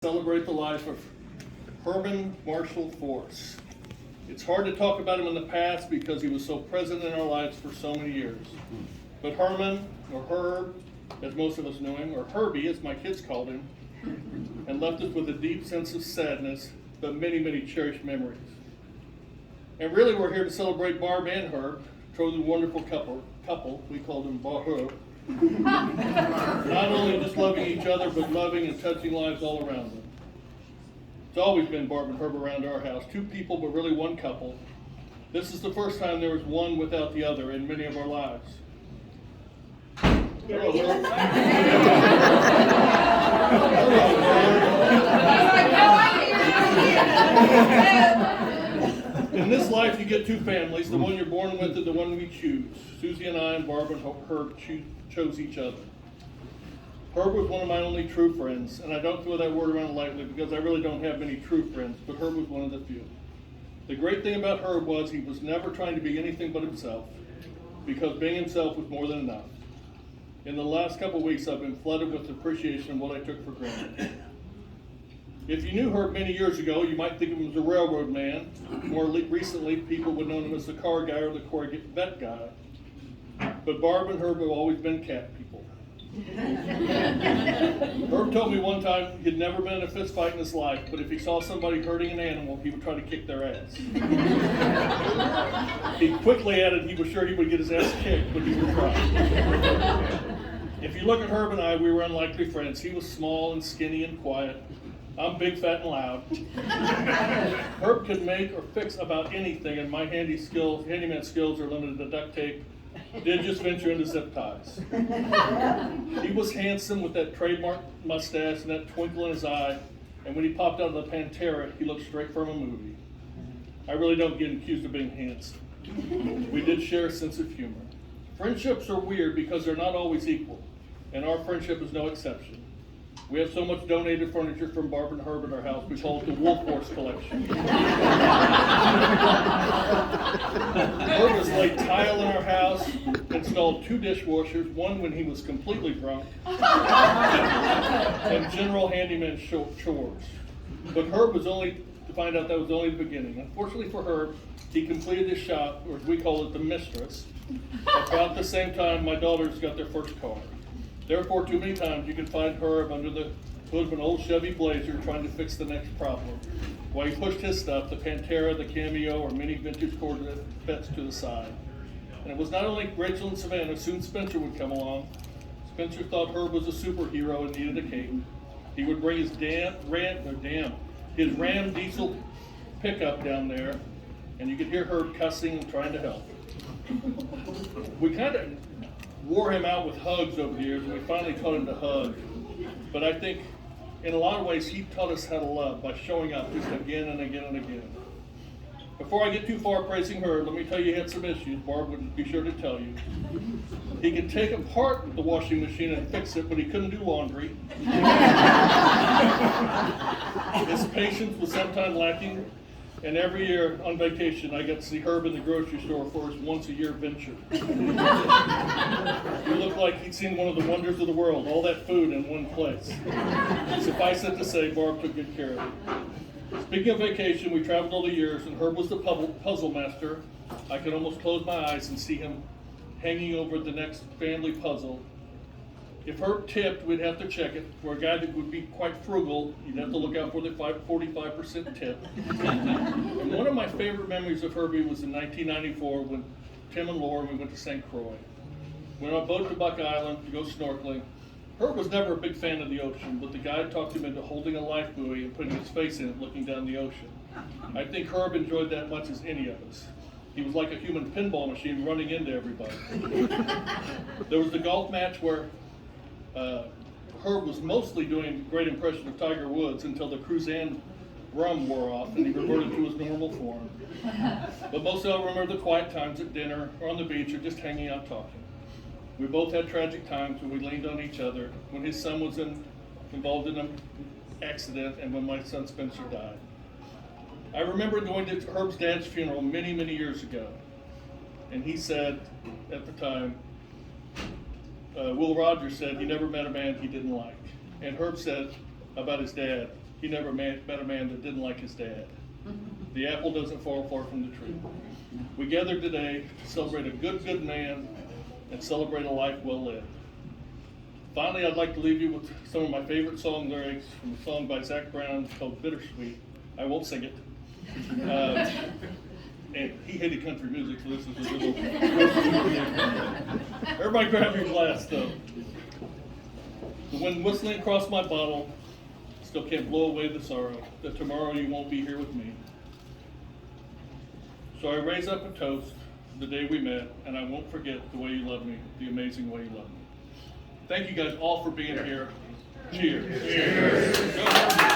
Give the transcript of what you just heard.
Celebrate the life of Herman Marshall Force. It's hard to talk about him in the past because he was so present in our lives for so many years. But Herman, or Herb, as most of us knew him, or Herbie, as my kids called him, and left us with a deep sense of sadness, but many, many cherished memories. And really, we're here to celebrate Barb and Herb, truly wonderful couple. We called them Barb. Not only just loving each other, but loving and touching lives all around them. It's always been Barb and Herb around our house. Two people, but really one couple. This is the first time there was one without the other in many of our lives. Hello, Herb. In this life, you get two families, the one you're born with and the one we choose. Susie and I and Barb and Herb chose each other. Herb was one of my only true friends, and I don't throw that word around lightly because I really don't have many true friends, but Herb was one of the few. The great thing about Herb was he was never trying to be anything but himself, because being himself was more than enough. In the last couple of weeks, I've been flooded with appreciation of what I took for granted. If you knew Herb many years ago, you might think of him as a railroad man. More recently, people would know him as the car guy or the Corvette guy. But Barb and Herb have always been cat people. Herb told me one time he'd never been in a fist fight in his life, but if he saw somebody hurting an animal, he would try to kick their ass. He quickly added he was sure he would get his ass kicked, but he would try. If you look at Herb and I, we were unlikely friends. He was small and skinny and quiet. I'm big, fat, and loud. Herb could make or fix about anything, and my handyman skills are limited to duct tape. Did just venture into zip ties. He was handsome with that trademark mustache and that twinkle in his eye, and when he popped out of the Pantera, he looked straight from a movie. I really don't get accused of being handsome. We did share a sense of humor. Friendships are weird because they're not always equal, and our friendship is no exception. We have so much donated furniture from Barb and Herb in our house, we call it the Wolf Force collection. Herb has laid tile in our house, installed 2 dishwashers, one when he was completely drunk, and general handyman chores. But Herb was only, to find out that was only the beginning. Unfortunately for Herb, he completed his shop, or as we call it, the mistress, about the same time my daughters got their first car. Therefore, too many times you can find Herb under the hood of an old Chevy Blazer trying to fix the next problem, while he pushed his stuff, the Pantera, the Cameo, or many vintage Corvettes to the side. And it was not only Rachel and Savannah, soon Spencer would come along. Spencer thought Herb was a superhero and needed a cape. He would bring his Ram diesel pickup down there, and you could hear Herb cussing and trying to help. We kind of wore him out with hugs over the years, and we finally taught him to hug. But I think in a lot of ways he taught us how to love by showing up just again and again and again. Before I get too far praising Herb, let me tell you he had some issues. Barb would be sure to tell you. He could take apart the washing machine and fix it, but he couldn't do laundry. His patience was sometimes lacking. And every year on vacation, I got to see Herb in the grocery store for his once-a-year venture. He looked like he'd seen one of the wonders of the world, all that food in one place. Suffice it to say, Barb took good care of it. Speaking of vacation, we traveled all the years, and Herb was the puzzle master. I could almost close my eyes and see him hanging over the next family puzzle. If Herb tipped, we'd have to check it. For a guy that would be quite frugal, you'd have to look out for the 45% tip. And one of my favorite memories of Herbie was in 1994 when Tim and Laura, we went to St. Croix. Went on a boat to Buck Island to go snorkeling. Herb was never a big fan of the ocean, but the guide talked him into holding a life buoy and putting his face in it, looking down the ocean. I think Herb enjoyed that much as any of us. He was like a human pinball machine running into everybody. There was the golf match where Herb was mostly doing a great impression of Tiger Woods until the Cruzan rum wore off and he reverted to his normal form. But most of all remember the quiet times at dinner or on the beach or just hanging out talking. We both had tragic times when we leaned on each other, when his son was involved in an accident and when my son Spencer died. I remember going to Herb's dad's funeral many, many years ago, and he said at the time, Will Rogers said he never met a man he didn't like. And Herb said about his dad, he never met a man that didn't like his dad. The apple doesn't fall far from the tree. We gathered today to celebrate a good man and celebrate a life well lived. Finally, I'd like to leave you with some of my favorite song lyrics from a song by Zach Brown called Bittersweet. I won't sing it. And he hated country music, so this is a little... Everybody grab your glass, though. The wind whistling across my bottle still can't blow away the sorrow that tomorrow you won't be here with me. So I raise up a toast to the day we met, and I won't forget the way you love me, the amazing way you love me. Thank you guys all for being here. Cheers. Cheers.